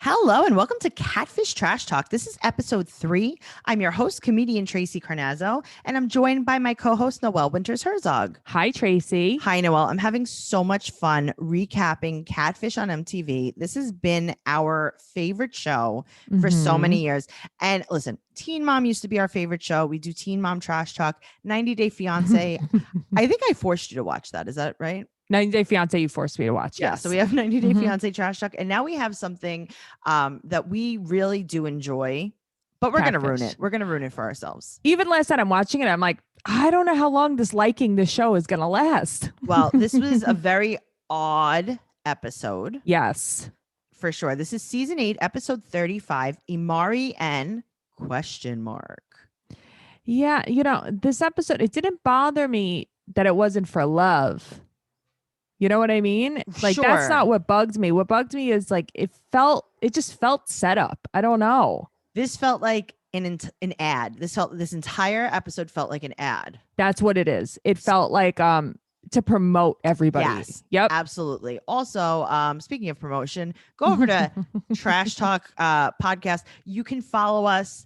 Hello and welcome to Catfish Trash Talk. This is episode 3. I'm your host, comedian Tracey Carnazzo, and I'm joined by my co-host, Noelle Winters Herzog. Hi, Tracey. Hi, Noelle. I'm having so much fun recapping Catfish on MTV. This has been our favorite show for so many years. And listen, Teen Mom used to be our favorite show. We do Teen Mom Trash Talk, 90 Day Fiance. I think I forced you to watch that. Is that right? 90 Day Fiance, you forced me to watch. Yeah, Yes. so we have 90 Day Fiance Trash Talk, and now we have something that we really do enjoy, but we're going to ruin it. We're going to ruin it for ourselves. Even last night I'm watching it, I'm like, I don't know how long this liking the show is going to last. Well, this was a very odd episode. Yes. For sure. This is season 8, episode 35, Imari and ? Yeah, this episode, it didn't bother me that it wasn't for love. You know what I mean? Like, Sure. That's not what bugged me. What bugged me is like, it just felt set up. I don't know. This felt like an ad. This entire episode felt like an ad. That's what it is. It felt like to promote everybody. Yes. Yep. Absolutely. Also, speaking of promotion, go over to Trash Talk podcast. You can follow us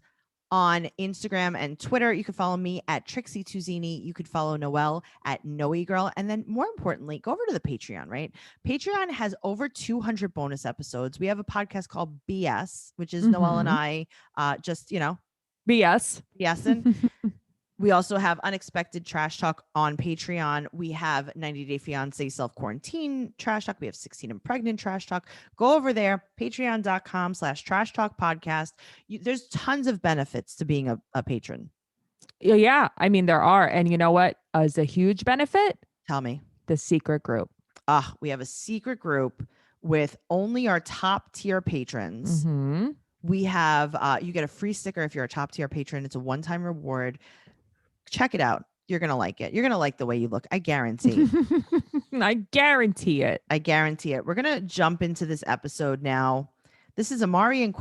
on Instagram and Twitter. You can follow me at Trixie Tuzini. You could follow Noelle at Noe Girl. And then more importantly, go over to the Patreon, right? Patreon has over 200 bonus episodes. We have a podcast called BS, which is Noelle and I just, BS. BSing. We also have Unexpected Trash Talk on Patreon. We have 90 Day Fiance Self-Quarantine Trash Talk. We have 16 and Pregnant Trash Talk. Go over there, patreon.com/Trash Talk Podcast. There's tons of benefits to being a patron. Yeah. I mean, there are. And you know what is a huge benefit? Tell me. The secret group. We have a secret group with only our top tier patrons. We have, you get a free sticker if you're a top tier patron. It's a one-time reward. Check it out. You're going to like it. You're going to like the way you look. I guarantee. I guarantee it. I guarantee it. We're going to jump into this episode now. This is Imari and ?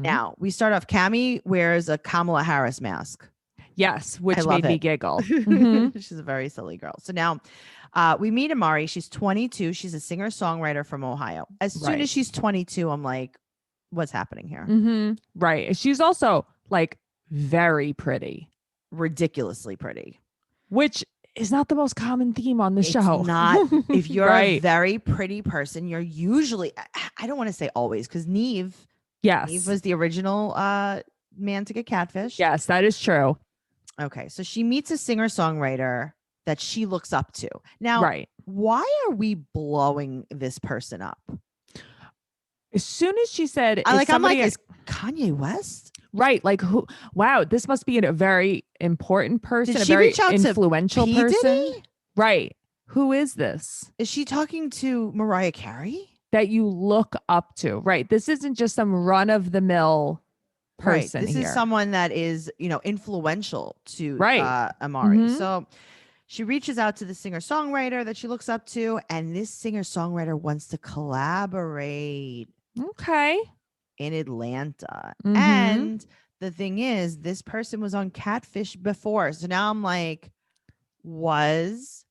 Now, we start off. Cammie wears a Kamala Harris mask. Yes, which made me giggle. She's a very silly girl. So now we meet Imari. She's 22. She's a singer-songwriter from Ohio. As soon as she's 22, I'm like, what's happening here? Right. She's also like very pretty. Ridiculously pretty. Which is not the most common theme on the show. Not. If you're a very pretty person, you're usually, I don't want to say always, because Neve was the original man to get catfished. Yes, that is true. Okay. So she meets a singer-songwriter that she looks up to. Now, why are we blowing this person up? As soon as she said, I'm like, is Kanye West? Right. Like, who? Wow. This must be a very important person, Did a she very reach out influential to person. Diddy? Right. Who is this? Is she talking to Mariah Carey? That you look up to. Right. This isn't just some run of the mill person. Right. This is someone that is, influential to Imari. So she reaches out to the singer-songwriter that she looks up to, and this singer-songwriter wants to collaborate. Okay. In Atlanta. And the thing is, this person was on Catfish before. So now I'm like, was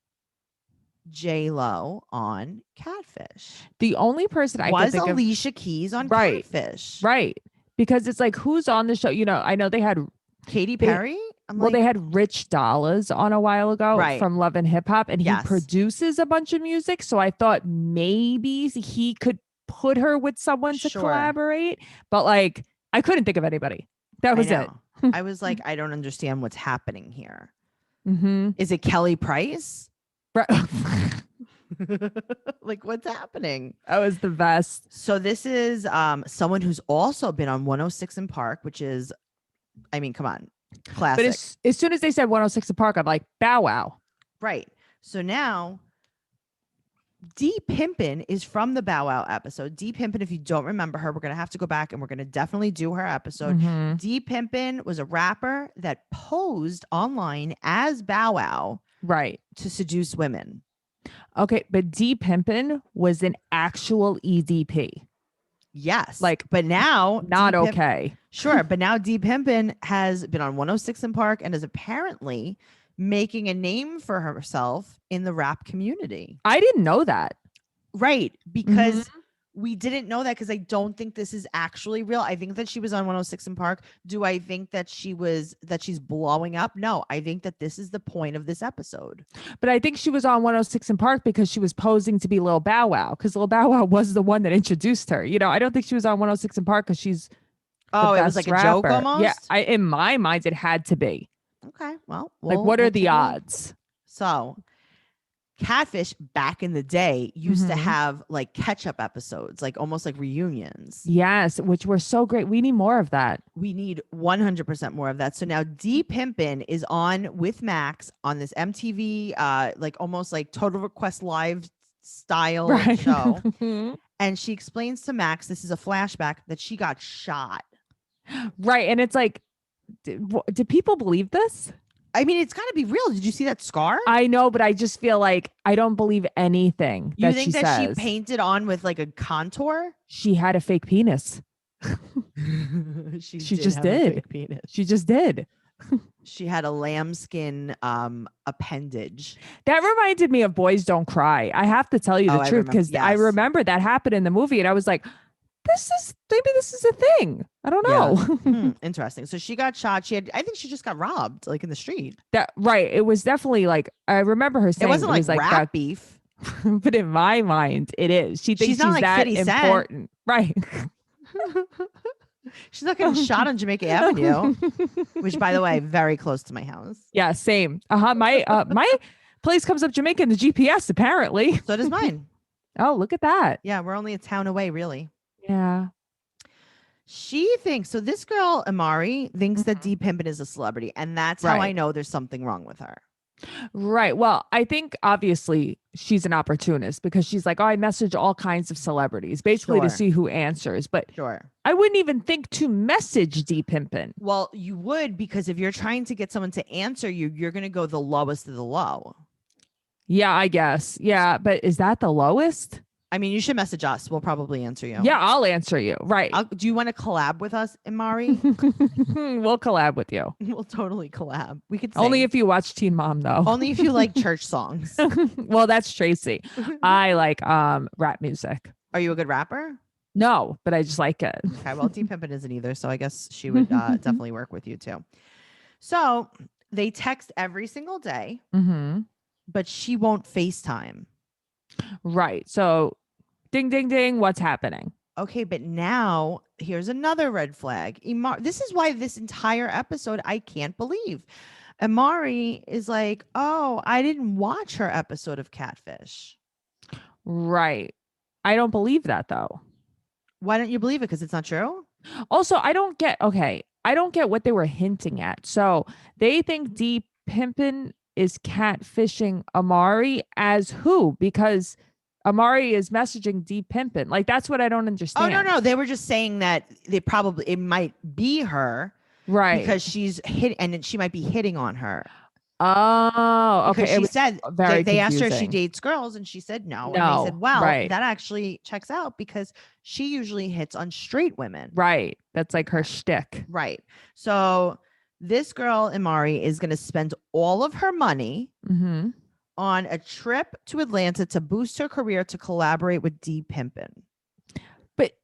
J-Lo on Catfish? The only person I was could think Alicia Keys on Catfish. Right. Because it's like, who's on the show? I know they had Katy Perry. They had Rich Dollaz on a while ago from Love and Hip Hop, and he produces a bunch of music. So I thought maybe he could put her with someone to collaborate, but like I couldn't think of anybody. That was it. I was like, I don't understand what's happening here. Is it Kelly Price? Like, what's happening? That was the best. So this is someone who's also been on 106 in Park, which is, I mean, come on, classic. But as soon as they said 106 in Park, I'm like, bow wow. Right. So now D Pimpin is from the Bow Wow episode. D Pimpin, if you don't remember her, we're going to have to go back and we're going to definitely do her episode. D Pimpin was a rapper that posed online as Bow Wow to seduce women. Okay, but D Pimpin was an actual EDP. Yes. But now not okay. Sure. But now D Pimpin has been on 106 in Park and is apparently making a name for herself in the rap community. I didn't know that. Right. Because we didn't know that because I don't think this is actually real. I think that she was on 106 in Park. Do I think that she's blowing up? No, I think that this is the point of this episode. But I think she was on 106 in Park because she was posing to be Lil Bow Wow, because Lil Bow Wow was the one that introduced her. You know, I don't think she was on 106 in Park because she's it was like rapper. A joke almost? Yeah, in my mind, it had to be. Okay, well like, what are the odds? So Catfish back in the day used to have like catch-up episodes, like almost like reunions. Yes, which were so great. We need more of that. We need 100% more of that. So now D Pimpin' is on with Max on this MTV, like almost like Total Request Live style show. And she explains to Max, this is a flashback, that she got shot. Right. And it's like, did people believe this? I mean, it's got to be real. Did you see that scar? I know, but I just feel like I don't believe anything you think that she painted on with like a contour? She had a fake penis. she just did. Fake penis. She just did. She had a lambskin appendage. That reminded me of Boys Don't Cry. I have to tell you the truth, because I remember that happened in the movie, and I was like, maybe this is a thing. I don't know. Yeah. Interesting. So she got shot. I think she just got robbed, like in the street. It was definitely like, I remember her saying it wasn't like rat beef. But in my mind, it is. She thinks she's not like that important. Right. She's not getting shot on Jamaica Avenue, which, by the way, very close to my house. Yeah, same. My place comes up Jamaica in the GPS, apparently. So does mine. Oh, look at that. Yeah, we're only a town away, really. Yeah. She thinks, so this girl, Imari, thinks that D Pimpin' is a celebrity. And that's how I know there's something wrong with her. Right. Well, I think obviously she's an opportunist, because she's like, I message all kinds of celebrities, basically to see who answers. But I wouldn't even think to message D Pimpin'. Well, you would, because if you're trying to get someone to answer you, you're going to go the lowest of the low. Yeah, I guess. Yeah. But is that the lowest? I mean, you should message us. We'll probably answer you. Yeah, I'll answer you. Right. Do you want to collab with us, Imari? We'll collab with you. We'll totally collab. We could sing. Only if you watch Teen Mom, though. Only if you like church songs. Well, that's Tracey. I like rap music. Are you a good rapper? No, but I just like it. Okay, well, D Pimpin' isn't either, so I guess she would definitely work with you too. So they text every single day, but she won't FaceTime. Right. So ding, ding, ding. What's happening? Okay, but now here's another red flag. This is why this entire episode I can't believe. Imari is like, oh, I didn't watch her episode of Catfish. Right. I don't believe that, though. Why don't you believe it? Because it's not true? Also, I don't get what they were hinting at. So they think D Pimpin' is catfishing Imari as who? Because Imari is messaging D Pimpin'. Like, that's what I don't understand. Oh, no. They were just saying that it might be her. Right. Because she's and she might be hitting on her. Oh, okay. Because she said they asked her if she dates girls, and she said no. And they said, well, that actually checks out, because she usually hits on straight women. Right. That's like her shtick. Right. So this girl, Imari, is going to spend all of her money on a trip to Atlanta to boost her career, to collaborate with D Pimpin'. But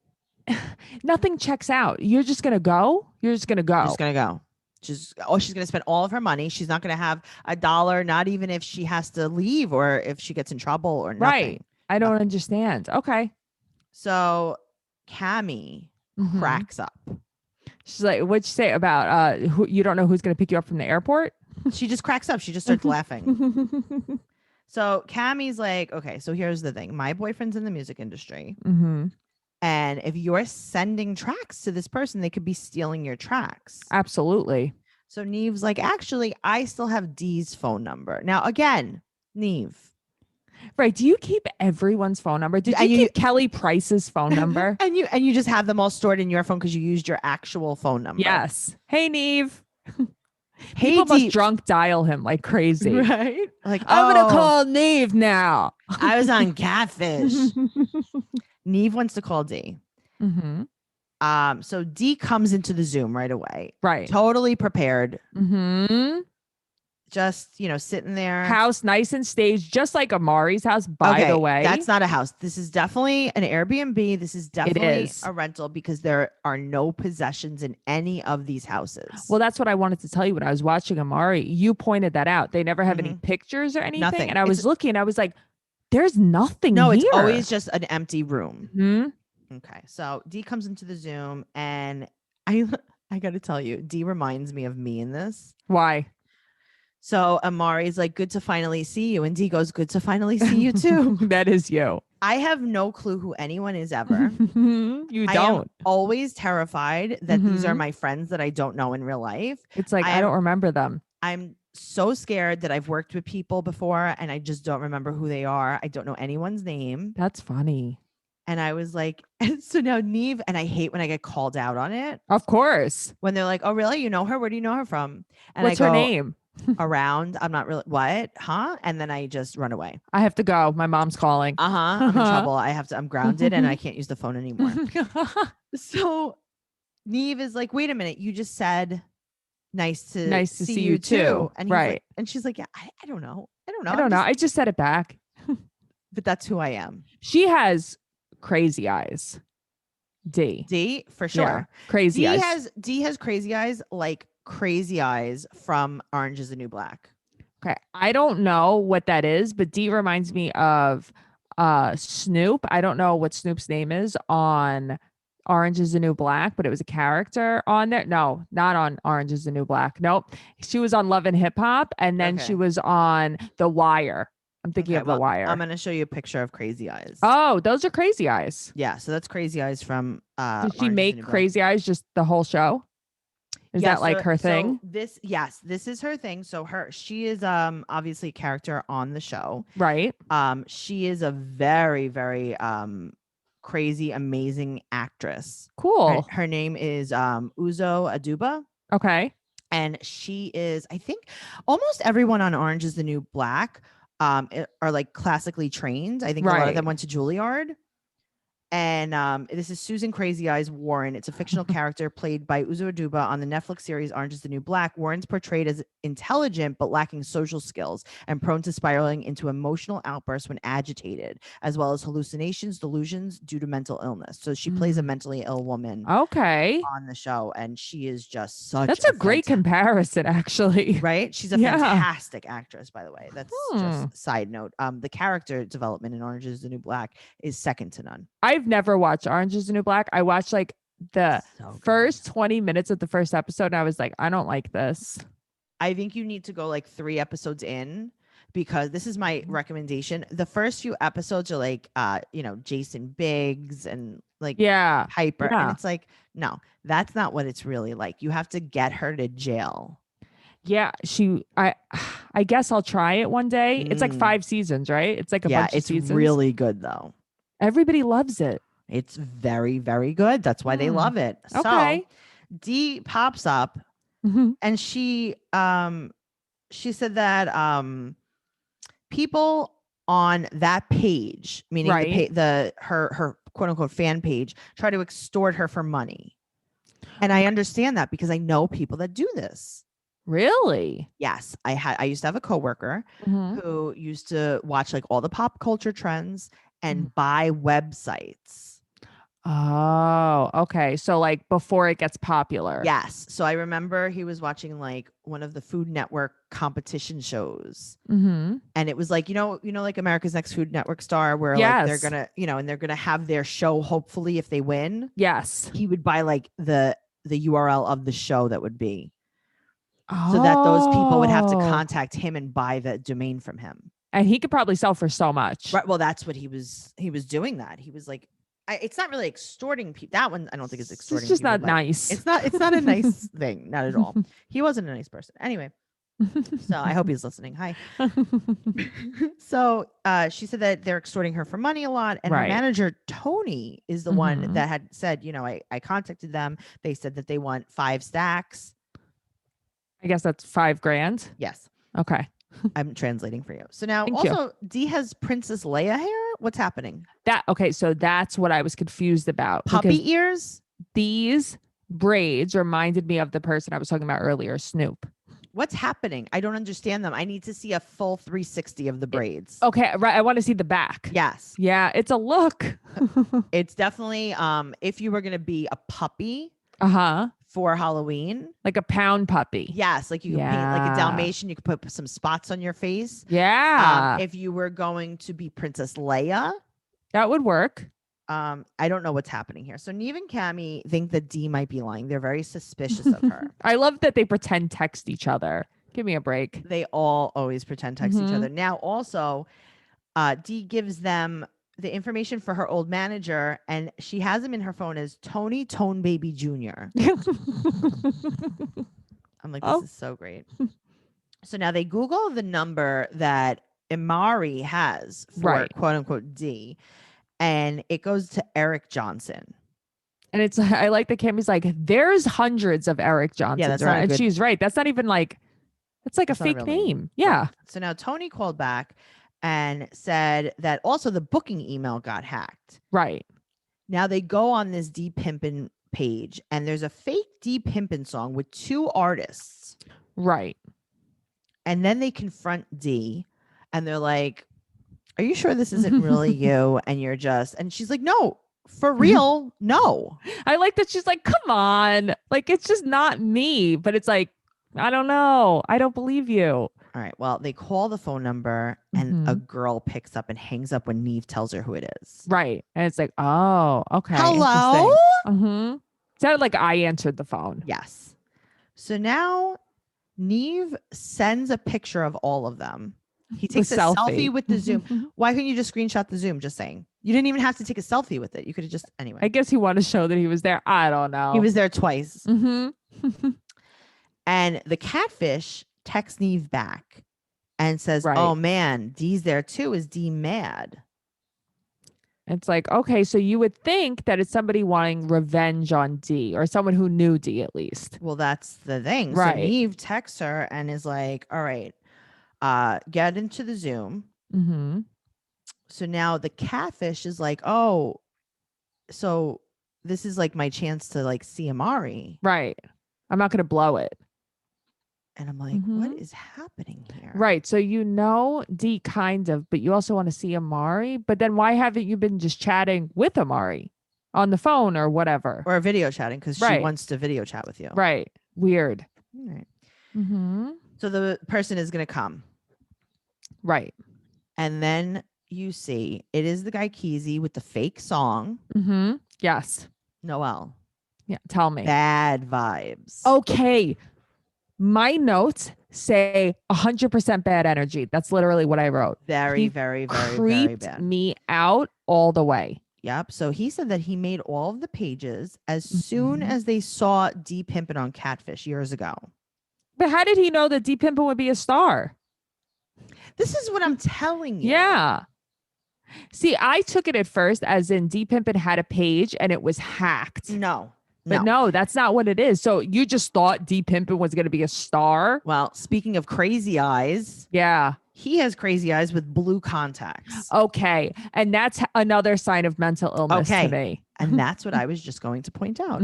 nothing checks out. You're just going to go? You're just going to go. She's going to go. She's going to spend all of her money. She's not going to have $1, not even if she has to leave or if she gets in trouble or nothing. Right. I don't understand. Okay. So Cammie cracks up. She's like, what'd you say about you don't know who's going to pick you up from the airport? She just cracks up. She just starts laughing. So Cammie's like, okay, so here's the thing. My boyfriend's in the music industry. And if you're sending tracks to this person, they could be stealing your tracks. Absolutely. So Neve's like, actually, I still have D's phone number. Now, again, Neve. Right. Do you keep everyone's phone number? Did you keep Kelly Price's phone number? and you just have them all stored in your phone because you used your actual phone number. Yes. Hey, Neve. People must drunk dial him like crazy. Right? Like, I'm going to call Neve now. I was on Catfish. Neve wants to call D. So D comes into the Zoom right away. Right. Totally prepared. just, sitting there. House nice and staged, just like Imari's house, by the way. That's not a house. This is definitely an Airbnb. This is definitely a rental because there are no possessions in any of these houses. Well, that's what I wanted to tell you when I was watching Imari. You pointed that out. They never have any pictures or anything. Nothing. And I was looking, I was like, there's nothing here. It's always just an empty room. Mm-hmm. Okay. So D comes into the Zoom and I got to tell you, D reminds me of me in this. Why? So Imari's like, good to finally see you. And D goes, good to finally see you too. That is you. I have no clue who anyone is ever. You don't. I am always terrified that these are my friends that I don't know in real life. It's like, I don't remember them. I'm so scared that I've worked with people before and I just don't remember who they are. I don't know anyone's name. That's funny. And I was like, so now Neve, and I hate when I get called out on it. Of course. When they're like, oh, really? You know her? Where do you know her from? And what's her name? Around. I'm not really, what? Huh? And then I just run away. I have to go. My mom's calling. I'm in trouble. I'm grounded and I can't use the phone anymore. So Neve is like, wait a minute. You just said nice to see you too. And right. Like, and she's like, yeah, I don't know. I just said it back. But that's who I am. She has crazy eyes. D for sure. Yeah, crazy eyes. D has crazy eyes, like crazy eyes from Orange is the New Black. Okay. I don't know what that is, but D reminds me of Snoop. I don't know what Snoop's name is on Orange is the New Black, but it was a character on there. No, not on Orange is the New Black. Nope. She was on Love and Hip Hop, and then she was on The Wire. I'm thinking of The Wire. I'm going to show you a picture of Crazy Eyes. Oh, those are Crazy Eyes. Yeah, so that's Crazy Eyes from Did she make Crazy Eyes just the whole show? Is that like her thing? So this is her thing. So she is obviously a character on the show. Right. She is a very, very crazy, amazing actress. Cool. Her name is Uzo Aduba. Okay. And she is, I think, almost everyone on Orange is the New Black are like classically trained. I think a lot of them went to Juilliard. And this is Susan Crazy Eyes Warren. It's a fictional character played by Uzo Aduba on the Netflix series Orange is the New Black. Warren's portrayed as intelligent but lacking social skills and prone to spiraling into emotional outbursts when agitated, as well as hallucinations, delusions due to mental illness. So she plays a mentally ill woman on the show, and she is just such That's a great comparison, actually. Right? She's a fantastic actress, by the way. That's just a side note. The character development in Orange is the New Black is second to none. I've never watched Orange is the New Black. I watched like the first 20 minutes of the first episode and I was like, I don't like this. I think you need to go like 3 episodes in, because this is my recommendation. The first few episodes are like, Jason Biggs and like Piper. Yeah. And it's like, no, that's not what it's really like. You have to get her to jail. Yeah, I guess I'll try it one day. It's like 5 seasons, right? It's like a bunch of seasons. It's really good though. Everybody loves it. It's very, very good. That's why they love it. Okay. So D pops up and she said that people on that page, meaning her quote unquote fan page, try to extort her for money. And I understand that because I know people that do this. Really? Yes. I used to have a coworker who used to watch like all the pop culture trends and buy websites. Oh, okay. So like before it gets popular. Yes. So I remember he was watching like one of the Food Network competition shows. And it was like, like America's Next Food Network star where like they're going to, and they're going to have their show, hopefully, if they win. Yes. He would buy like the URL of the show that would be. So that those people would have to contact him and buy the domain from him. And he could probably sell for so much. Right. Well, that's what he was doing that. He was like, it's not really extorting people. That one, I don't think is extorting. It's just not nice. It's not a nice thing. Not at all. He wasn't a nice person. Anyway. So I hope he's listening. Hi. So she said that they're extorting her for money a lot. And her manager, Tony, is the one that had said, I contacted them. They said that they want 5 stacks. I guess that's $5,000. Yes. Okay. I'm translating for you. So now D has Princess Leia hair. What's happening? So that's what I was confused about. Puppy ears? These braids reminded me of the person I was talking about earlier, Snoop. what's happening? I don't understand them. I need to see a full 360 of the braids. Okay, right. I want to see the back. Yes. Yeah, it's a look. It's definitely if you were going to be a puppy for Halloween. Like a pound puppy. Yes, like you could paint like a Dalmatian, you could put some spots on your face. Yeah. If you were going to be Princess Leia. That would work. I don't know what's happening here. So Neve and Cammie think that Dee might be lying. They're very suspicious of her. I love that they pretend text each other. Give me a break. They all always pretend text each other. Now also, Dee gives them the information for her old manager, and she has him in her phone as Tony Tone Baby Jr. I'm like, this is so great. So now they Google the number that Imari has for quote unquote Dee. And it goes to Eric Johnson. And it's, I like that Cammie's like, there's hundreds of Eric Johnsons. Yeah, that's right. And she's right. That's not even like, it's like a fake name. Yeah. Right. So now Tony called back and said that also the booking email got hacked. Right. Now they go on this Dee Pimpin' page and there's a fake Dee Pimpin' song with 2 artists. Right. And then they confront Dee and they're like, are you sure this isn't really you? And you're just, and she's like, no, for real, no. I like that she's like, come on. Like, it's just not me. But it's like, I don't know. I don't believe you. All right. Well, they call the phone number and a girl picks up and hangs up when Neve tells her who it is. Right. And it's like, oh, okay. Hello? Sounded like I answered the phone. Yes. So now Neve sends a picture of all of them. He takes a selfie with the Zoom. Why couldn't you just screenshot the Zoom? Just saying. You didn't even have to take a selfie with it. You could have just, anyway. I guess he wanted to show that he was there. I don't know. He was there twice. And the catfish texts Neve back and says, oh man, Dee's there too. Is Dee mad? It's like, okay, so you would think that it's somebody wanting revenge on Dee or someone who knew Dee at least. Well, that's the thing. Right. So Neve texts her and is like, all right. Get into the Zoom. So now the catfish is like, oh, so this is like my chance to like see Imari. Right. I'm not going to blow it. And I'm like, what is happening here? Right. So you know Dee kind of, but you also want to see Imari. But then why haven't you been just chatting with Imari on the phone or whatever? Or video chatting because she wants to video chat with you. Right. Weird. All right. So the person is going to come. Right. And then you see it is the guy Keezy with the fake song. Yes. Noelle. Yeah. Tell me. Bad vibes. Okay. My notes say 100% bad energy. That's literally what I wrote. Very very bad. Me out all the way. Yep. So he said that he made all of the pages as soon as they saw Dee Pimpin' on Catfish years ago. But how did he know that Dee Pimpin' would be a star? This is what I'm telling you. Yeah. See, I took it at first as in Dee Pimpin' had a page and it was hacked. But no, that's not what it is. So you just thought Dee Pimpin' was going to be a star? Well, speaking of crazy eyes. Yeah. He has crazy eyes with blue contacts. Okay. And that's another sign of mental illness to me. And that's what I was just going to point out.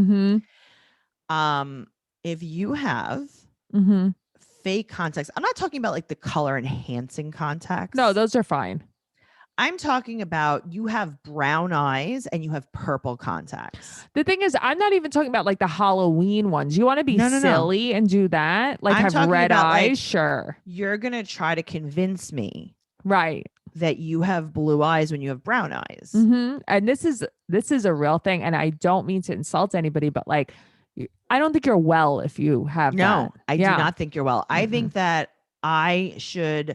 If you have fake contacts, I'm not talking about like the color enhancing contacts. No, those are fine. I'm talking about you have brown eyes and you have purple contacts. The thing is, I'm not even talking about like the Halloween ones. You want to be silly and do that? Like I'm have red eyes? Like, sure. You're going to try to convince me. Right. That you have blue eyes when you have brown eyes. And this is a real thing. And I don't mean to insult anybody, but like, I don't think you're well if you have that. I do not think you're well. I think that I should...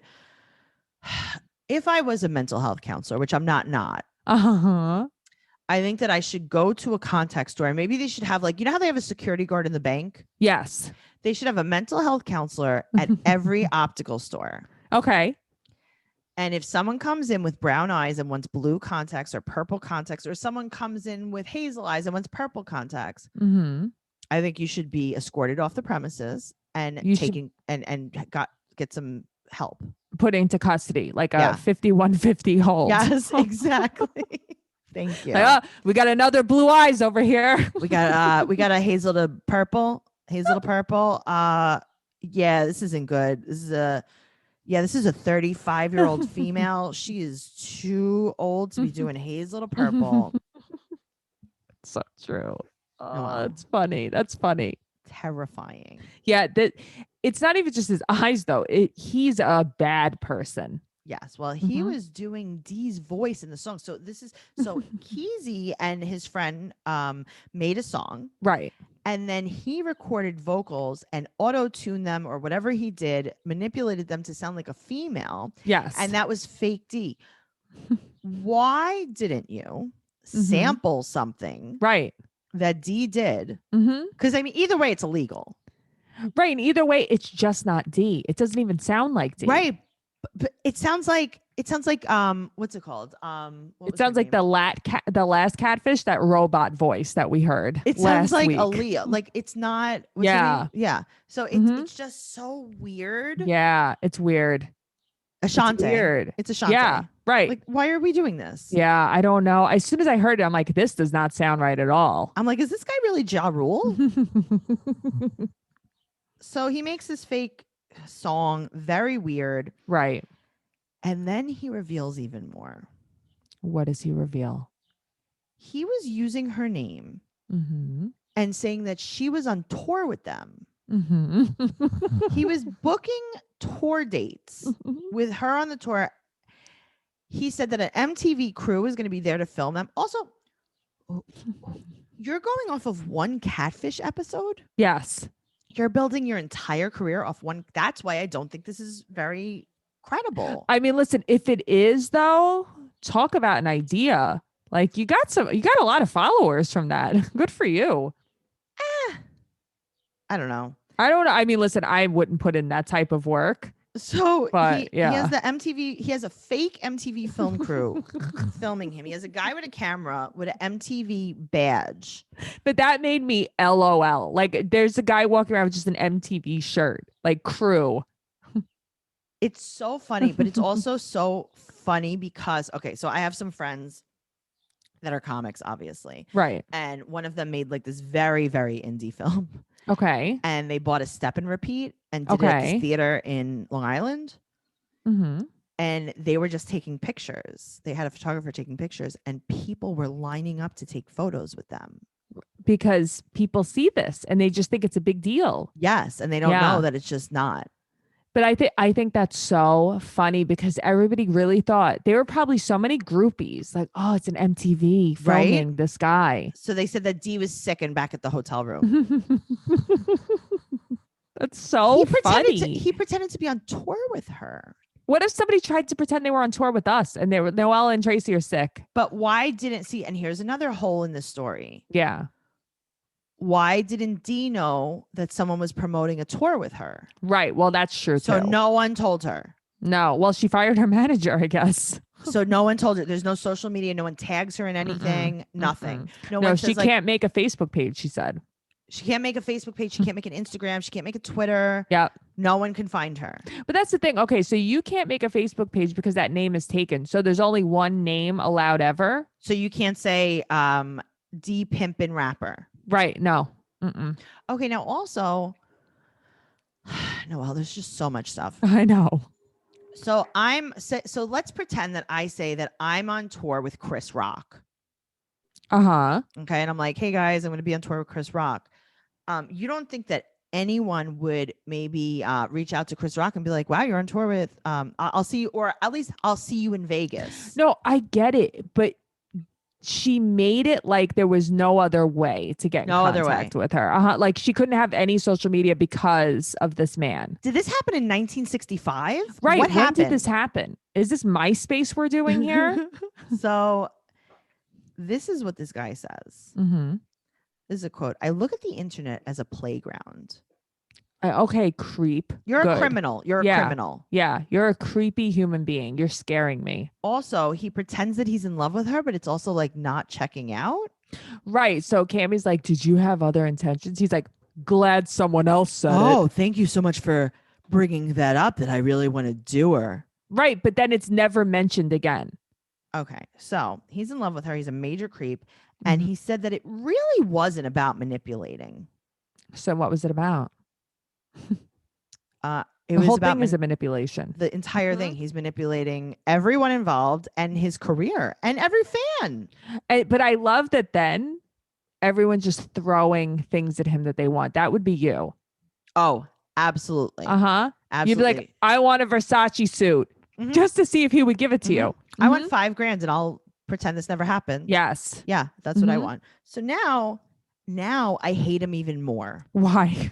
If I was a mental health counselor, which I'm not, I think that I should go to a contact store and maybe they should have like, you know how they have a security guard in the bank? Yes. They should have a mental health counselor at every optical store. Okay. And if someone comes in with brown eyes and wants blue contacts or purple contacts, or someone comes in with hazel eyes and wants purple contacts, I think you should be escorted off the premises and get some help. Put into custody, like a 5150 hold. Yes, exactly. Thank you. We got another blue eyes over here. we got a hazel to purple. Yeah, this isn't good. This is a 35-year-old female. She is too old to be doing Hazel to Purple. So true. Oh, Wow. that's funny. That's funny. Terrifying. Yeah, it's not even just his eyes though. He's a bad person. Yes. Well, he was doing Dee's voice in the song. So Keezy and his friend made a song. Right. And then he recorded vocals and auto-tuned them or whatever he did, manipulated them to sound like a female. Yes. And that was fake D. Why didn't you sample something right that D did? Because I mean, either way, it's illegal. Right. And either way, it's just not D. It doesn't even sound like D. Right. But it sounds like what's it called? It sounds like the last Catfish, that robot voice that we heard. It sounds like Aaliyah. Like it's not. Yeah. Yeah. So it's just so weird. Yeah, it's weird. Ashanti. It's weird. It's Ashanti. Yeah. Right. Like, why are we doing this? Yeah, I don't know. As soon as I heard it, I'm like, this does not sound right at all. I'm like, is this guy really Ja Rule? So he makes this fake song, very weird. Right. And then he reveals even more. What does he reveal? He was using her name and saying that she was on tour with them. He was booking tour dates with her on the tour. He said that an MTV crew was going to be there to film them. Also, you're going off of one Catfish episode? Yes. You're building your entire career off one. That's why I don't think this is very credible. I mean, listen, if it is though, talk about an idea. Like you got a lot of followers from that. Good for you. I don't know. I mean, listen, I wouldn't put in that type of work. So but, he has the MTV. He has a fake MTV film crew filming him. He has a guy with a camera with an MTV badge. But that made me LOL. Like there's a guy walking around with just an MTV shirt, like crew. It's so funny, but it's also so funny because, okay, so I have some friends that are comics, obviously. Right. And one of them made like this very, very indie film. Okay. And they bought a step and repeat and did it at this theater in Long Island. And they were just taking pictures. They had a photographer taking pictures and people were lining up to take photos with them. Because people see this and they just think it's a big deal. Yes. And they don't know that it's just not. But I think that's so funny because everybody really thought there were probably so many groupies like, oh, it's an MTV filming this guy. So they said that D was sick and back at the hotel room. That's so funny. He pretended to be on tour with her. What if somebody tried to pretend they were on tour with us and they were Noelle and Tracey are sick? But why didn't see? And here's another hole in the story. Yeah. Why didn't Dee know that someone was promoting a tour with her? Right. Well, that's true. So no one told her. No. Well, she fired her manager, I guess. So no one told her. There's no social media. No one tags her in anything. Nothing. No, she can't make a Facebook page, she said. She can't make a Facebook page. She can't make an Instagram. She can't make a Twitter. Yeah. No one can find her. But that's the thing. Okay. So you can't make a Facebook page because that name is taken. So there's only one name allowed ever. So you can't say D Pimpin' Rapper. Right. No. Okay. Now also, Noelle, there's just so much stuff. I know. So let's pretend that I say that I'm on tour with Chris Rock. Okay. And I'm like, hey guys, I'm going to be on tour with Chris Rock. You don't think that anyone would maybe reach out to Chris Rock and be like, wow, you're on tour with, I'll see you, or at least I'll see you in Vegas. No, I get it. But she made it like there was no other way to get in contact with her. Like she couldn't have any social media because of this man. Did this happen in 1965? Right. When did this happen? Is this MySpace we're doing here? So this is what this guy says. This is a quote. I look at the internet as a playground. Okay, creep. You're a criminal. You're a criminal. Yeah, you're a creepy human being. You're scaring me. Also, he pretends that he's in love with her, but it's also like not checking out. Right. So Cammy's like, did you have other intentions? He's like, glad someone else said it. Oh, thank you so much for bringing that up, that I really want to do her. Right. But then it's never mentioned again. Okay. So he's in love with her. He's a major creep. And he said that it really wasn't about manipulating. So what was it about? The whole thing is a manipulation. The entire thing. He's manipulating everyone involved and his career and every fan. But I love that then everyone's just throwing things at him that they want. That would be you. Oh, absolutely. Absolutely. You'd be like, I want a Versace suit just to see if he would give it to you. I want $5,000 and I'll pretend this never happened. Yes. Yeah, that's what I want. So now I hate him even more. Why?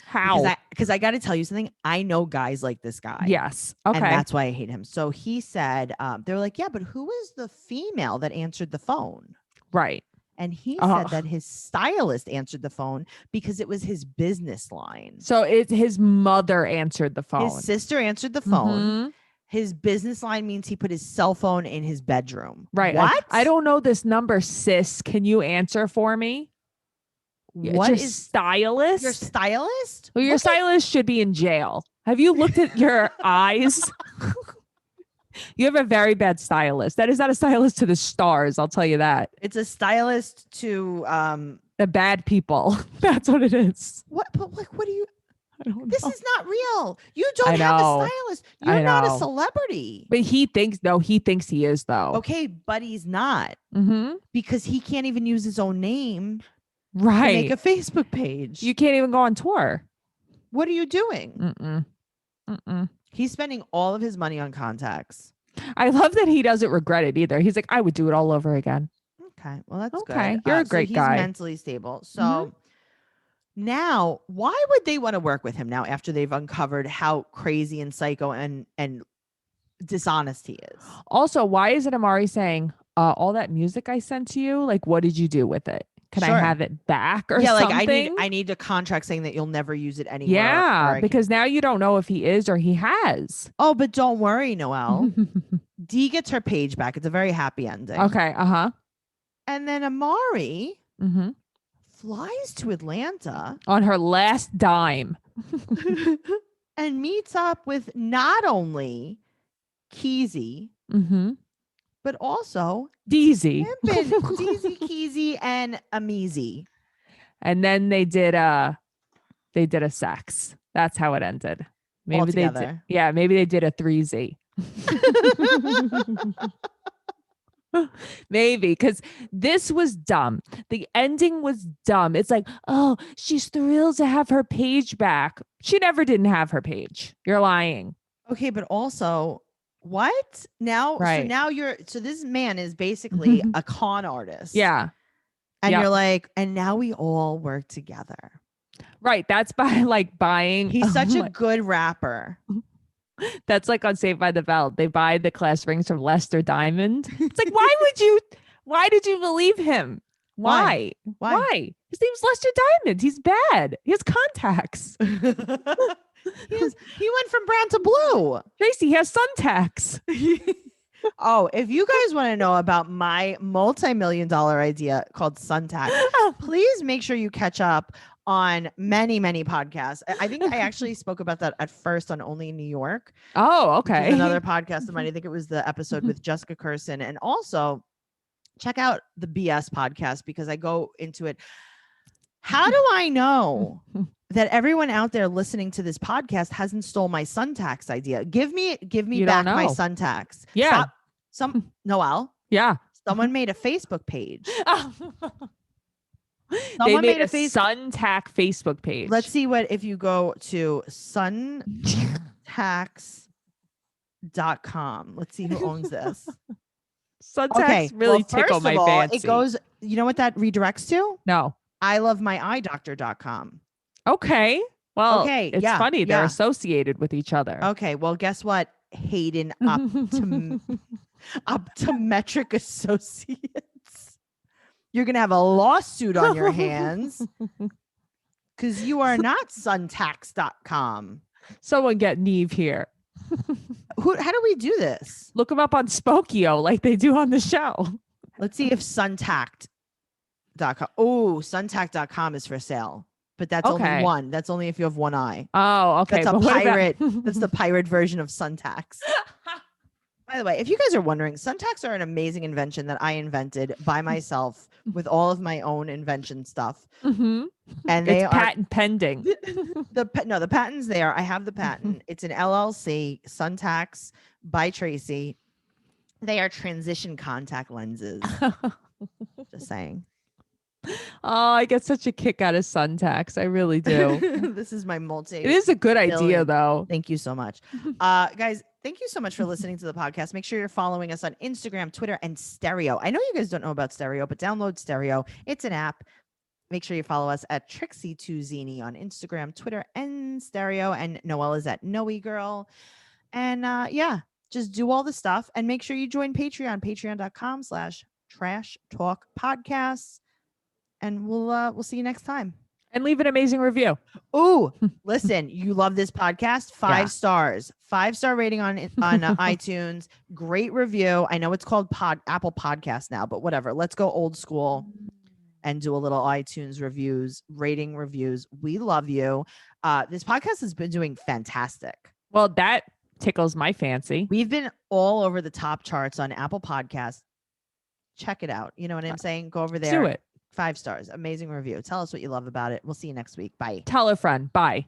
How? Because I got to tell you something. I know guys like this guy. Yes. Okay. And that's why I hate him. So he said, they were like, yeah, but who is the female that answered the phone? Right. And he said that his stylist answered the phone because it was his business line. So his mother answered the phone. His sister answered the phone. His business line means he put his cell phone in his bedroom. Right. What? I don't know this number, sis. Can you answer for me? What is stylist? Your stylist? Well, your stylist should be in jail. Have you looked at your eyes? You have a very bad stylist. That is not a stylist to the stars. I'll tell you that. It's a stylist to the bad people. That's what it is. What? But like, what do you? I don't know. This is not real. You don't have a stylist. You're not a celebrity. But he thinks he is though. Okay, but he's not. Because he can't even use his own name. Right. To make a Facebook page. You can't even go on tour. What are you doing? He's spending all of his money on contacts. I love that he doesn't regret it either. He's like, I would do it all over again. Okay. Well, that's good. Okay. You're a great guy. He's mentally stable. So now, why would they want to work with him now after they've uncovered how crazy and psycho and dishonest he is? Also, why isn't Imari saying, all that music I sent to you, like, what did you do with it? Can I have it back or something? Like I need a contract saying that you'll never use it anymore. Yeah, because now you don't know if he is or he has. Oh, but don't worry, Noelle. Dee gets her page back. It's a very happy ending. Okay, And then Imari flies to Atlanta on her last dime and meets up with not only Keezy, but also Deezy, Keezy, and Amizi. And then they did a sex. That's how it ended. Maybe they did. Yeah, maybe they did a threezy. Maybe, because this was dumb. The ending was dumb. It's like, oh, she's thrilled to have her page back. She never didn't have her page. You're lying. Okay, but also, what now? Right. So this man is basically a con artist. Yeah. And you're like, and now we all work together. Right. That's by like buying. He's such a good rapper. That's like on Saved by the Bell. They buy the class rings from Lester Diamond. It's like, why did you believe him? Why? His name's Lester Diamond. He's bad. He has contacts. He went from brown to blue. Tracey, he has Suntax. Oh, if you guys want to know about my multi-million-dollar idea called Suntax, please make sure you catch up on many, many podcasts. I think I actually spoke about that at first on Only in New York. Oh, okay. Another podcast of mine. I think it was the episode with Jessica Curson. And also check out the BS podcast because I go into it. How do I know that everyone out there listening to this podcast hasn't stole my Suntax idea? Give me back my Suntax. Yeah. Noelle. Yeah. Someone made a Facebook page. They made a Suntax Facebook page. Let's see if you go to suntax.com. Let's see who owns this. Suntax really tickle my fancy. It goes, you know what that redirects to? No. ilovemyeyedoctor.com. Okay. Well, it's funny. They're associated with each other. Okay. Well, guess what? Hayden Optometric Associates. You're going to have a lawsuit on your hands because you are not suntax.com. Someone get Neve here. How do we do this? Look them up on Spokio like they do on the show. Let's see if suntact.com. Oh, suntact.com is for sale. But that's only one. That's only if you have one eye. Oh, okay. That's a pirate. That's the pirate version of Suntax. By the way, if you guys are wondering, Suntacks are an amazing invention that I invented by myself with all of my own invention stuff. Mm-hmm. And they are patent pending. The patent's there. I have the patent. It's an LLC, Suntacks by Tracey. They are transition contact lenses. Just saying. Oh, I get such a kick out of Suntacks. I really do. This is my It is a good idea, though. Thank you so much. Guys, thank you so much for listening to the podcast. Make sure you're following us on Instagram, Twitter, and Stereo. I know you guys don't know about Stereo, but download Stereo. It's an app. Make sure you follow us at Trixie2Zini on Instagram, Twitter, and Stereo. And Noelle is at Noe Girl. And yeah, just do all the stuff. And make sure you join Patreon, patreon.com/Trash Talk Podcasts. And we'll see you next time. And leave an amazing review. Oh, listen, you love this podcast? 5 stars. 5-star rating on iTunes. Great review. I know it's called Apple Podcast now, but whatever. Let's go old school and do a little iTunes rating reviews. We love you. This podcast has been doing fantastic. Well, that tickles my fancy. We've been all over the top charts on Apple Podcasts. Check it out. You know what I'm saying? Go over there. Do it. 5 stars. Amazing review. Tell us what you love about it. We'll see you next week. Bye. Tell a friend. Bye.